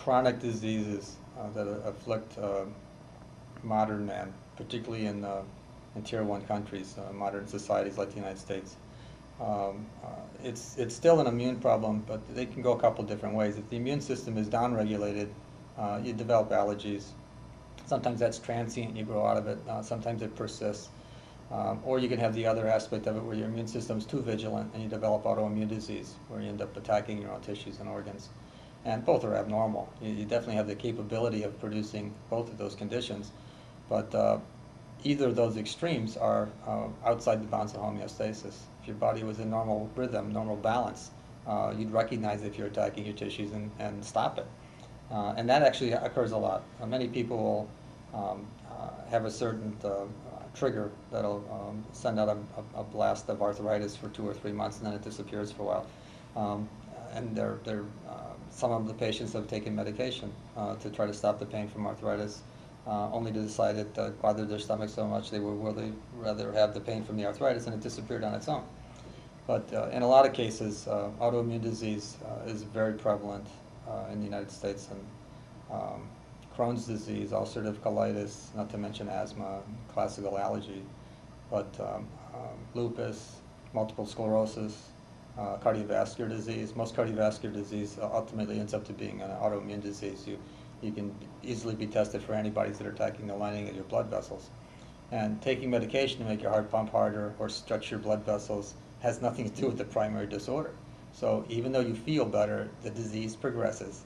chronic diseases that afflict modern man, particularly in Tier 1 countries, modern societies like the United States. It's still an immune problem, but they can go a couple different ways. If the immune system is downregulated, you develop allergies. Sometimes that's transient, you grow out of it. Sometimes it persists. Or you can have the other aspect of it where your immune system is too vigilant and you develop autoimmune disease, where you end up attacking your own tissues and organs. And both are abnormal. You definitely have the capability of producing both of those conditions, but either of those extremes are outside the bounds of homeostasis. If your body was in normal rhythm, normal balance, you'd recognize if you're attacking your tissues and stop it. And that actually occurs a lot. Many people will have a certain trigger that'll send out a blast of arthritis for 2 or 3 months, and then it disappears for a while. And some of the patients have taken medication to try to stop the pain from arthritis, only to decide it bothered their stomach so much they would really rather have the pain from the arthritis, and it disappeared on its own. But in a lot of cases, autoimmune disease is very prevalent in the United States, and Crohn's disease, ulcerative colitis, not to mention asthma, classical allergy, but lupus, multiple sclerosis, cardiovascular disease. Most cardiovascular disease ultimately ends up to being an autoimmune disease. You can easily be tested for antibodies that are attacking the lining of your blood vessels. And taking medication to make your heart pump harder or stretch your blood vessels has nothing to do with the primary disorder. So even though you feel better, the disease progresses.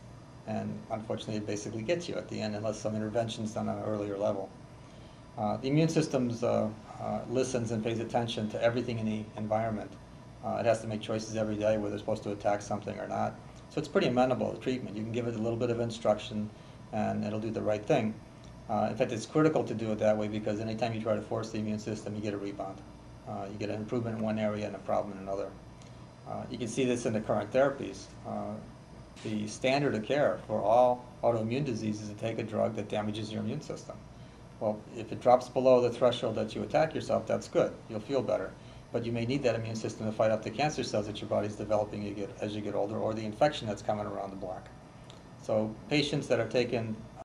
And unfortunately, it basically gets you at the end unless some intervention is done on an earlier level. The immune system listens and pays attention to everything in the environment. It has to make choices every day whether it's supposed to attack something or not. So it's pretty amenable to treatment. You can give it a little bit of instruction and it'll do the right thing. In fact, it's critical to do it that way because anytime you try to force the immune system, you get a rebound. You get an improvement in one area and a problem in another. You can see this in the current therapies. The standard of care for all autoimmune diseases is to take a drug that damages your immune system. Well, if it drops below the threshold that you attack yourself, that's good. You'll feel better. But you may need that immune system to fight off the cancer cells that your body's developing as you get older, or the infection that's coming around the block. So patients that are taking